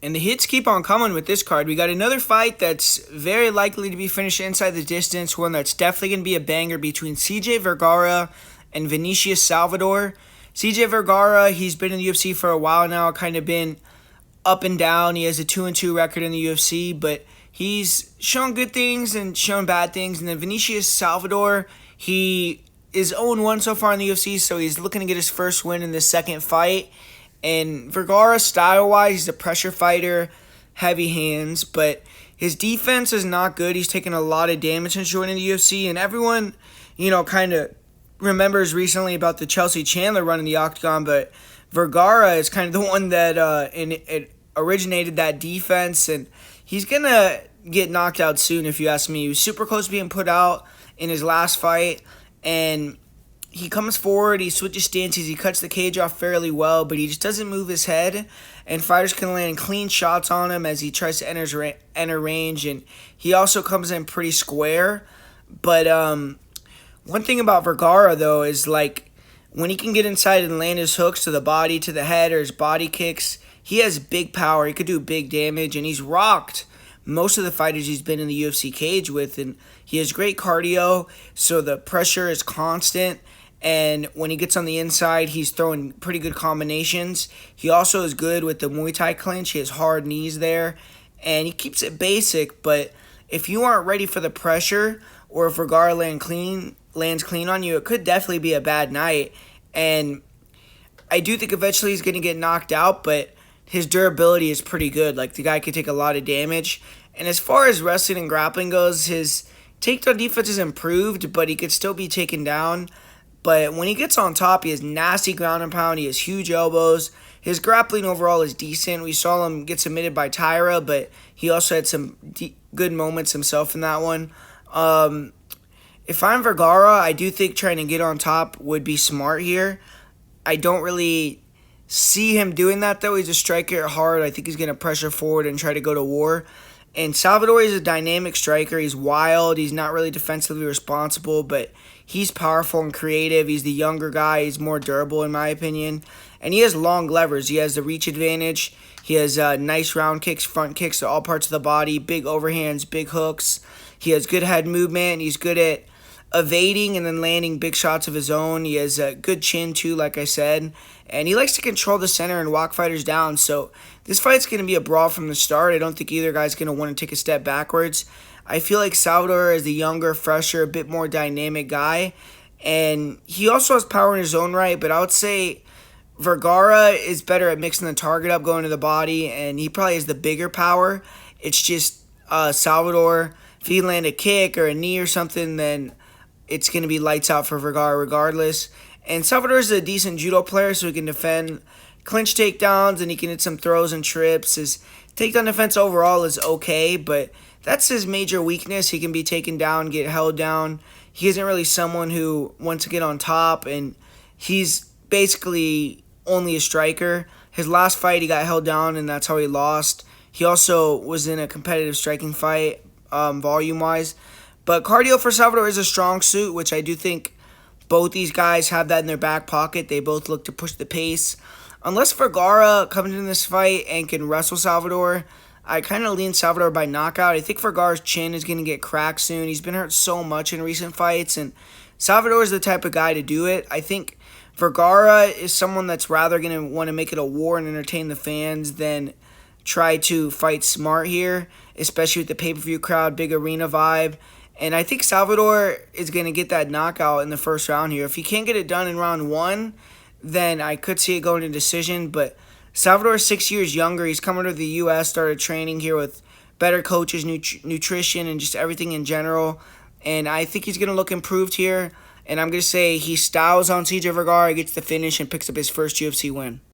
And the hits keep on coming with this card. We got another fight that's very likely to be finished inside the distance, one that's definitely going to be a banger between CJ Vergara and Vinicius Salvador. CJ Vergara, he's been in the UFC for a while now, kind of been up and down. He has a 2-2 record in the UFC, but he's shown good things and shown bad things. And then Vinicius Salvador, he is 0-1 so far in the UFC, so he's looking to get his first win in the second fight. And Vergara, style-wise, he's a pressure fighter, heavy hands, but his defense is not good. He's taken a lot of damage since joining the UFC, and everyone, kind of remembers recently about the Chelsea Chandler run in the octagon, but Vergara is kind of the one that it originated that defense, and he's going to get knocked out soon, if you ask me. He was super close to being put out in his last fight, and he comes forward, he switches stances, he cuts the cage off fairly well, but he just doesn't move his head, and fighters can land clean shots on him as he tries to enter range, and he also comes in pretty square. But one thing about Vergara, though, is when he can get inside and land his hooks to the body, to the head, or his body kicks, he has big power. He could do big damage, and he's rocked most of the fighters he's been in the UFC cage with, and he has great cardio, so the pressure is constant. And when he gets on the inside, he's throwing pretty good combinations. He also is good with the Muay Thai clinch. He has hard knees there. And he keeps it basic. But if you aren't ready for the pressure, or if Vergara lands clean on you, it could definitely be a bad night. And I do think eventually he's going to get knocked out, but his durability is pretty good. The guy could take a lot of damage. And as far as wrestling and grappling goes, his takedown defense is improved, but he could still be taken down. But when he gets on top, he has nasty ground and pound. He has huge elbows. His grappling overall is decent. We saw him get submitted by Tyra, but he also had some good moments himself in that one. If I'm Vergara, I do think trying to get on top would be smart here. I don't really see him doing that, though. He's a striker at heart. I think he's going to pressure forward and try to go to war. And Salvador is a dynamic striker. He's wild. He's not really defensively responsible, but he's powerful and creative. He's the younger guy. He's more durable, in my opinion. And he has long levers. He has the reach advantage. He has nice round kicks, front kicks to all parts of the body, big overhands, big hooks. He has good head movement. He's good at evading and then landing big shots of his own. He has a good chin, too, like I said. And he likes to control the center and walk fighters down. So this fight's going to be a brawl from the start. I don't think either guy's going to want to take a step backwards. I feel like Salvador is the younger, fresher, a bit more dynamic guy. And he also has power in his own right. But I would say Vergara is better at mixing the target up, going to the body. And he probably has the bigger power. It's just Salvador, if he land a kick or a knee or something, then it's going to be lights out for Vergara regardless. And Salvador is a decent judo player, so he can defend clinch takedowns, and he can hit some throws and trips. His takedown defense overall is okay, but that's his major weakness. He can be taken down, get held down. He isn't really someone who wants to get on top, and he's basically only a striker. His last fight, he got held down, and that's how he lost. He also was in a competitive striking fight, volume-wise. But cardio for Salvador is a strong suit, which I do think both these guys have that in their back pocket. They both look to push the pace. Unless Vergara comes in this fight and can wrestle Salvador, I kind of lean Salvador by knockout. I think Vergara's chin is going to get cracked soon. He's been hurt so much in recent fights, and Salvador is the type of guy to do it. I think Vergara is someone that's rather going to want to make it a war and entertain the fans than try to fight smart here, especially with the pay-per-view crowd, big arena vibe. And I think Salvador is going to get that knockout in the first round here. If he can't get it done in round one, then I could see it going to decision. But Salvador is 6 years younger. He's coming to the U.S., started training here with better coaches, nutrition, and just everything in general. And I think he's going to look improved here. And I'm going to say he styles on CJ Vergara, gets the finish, and picks up his first UFC win.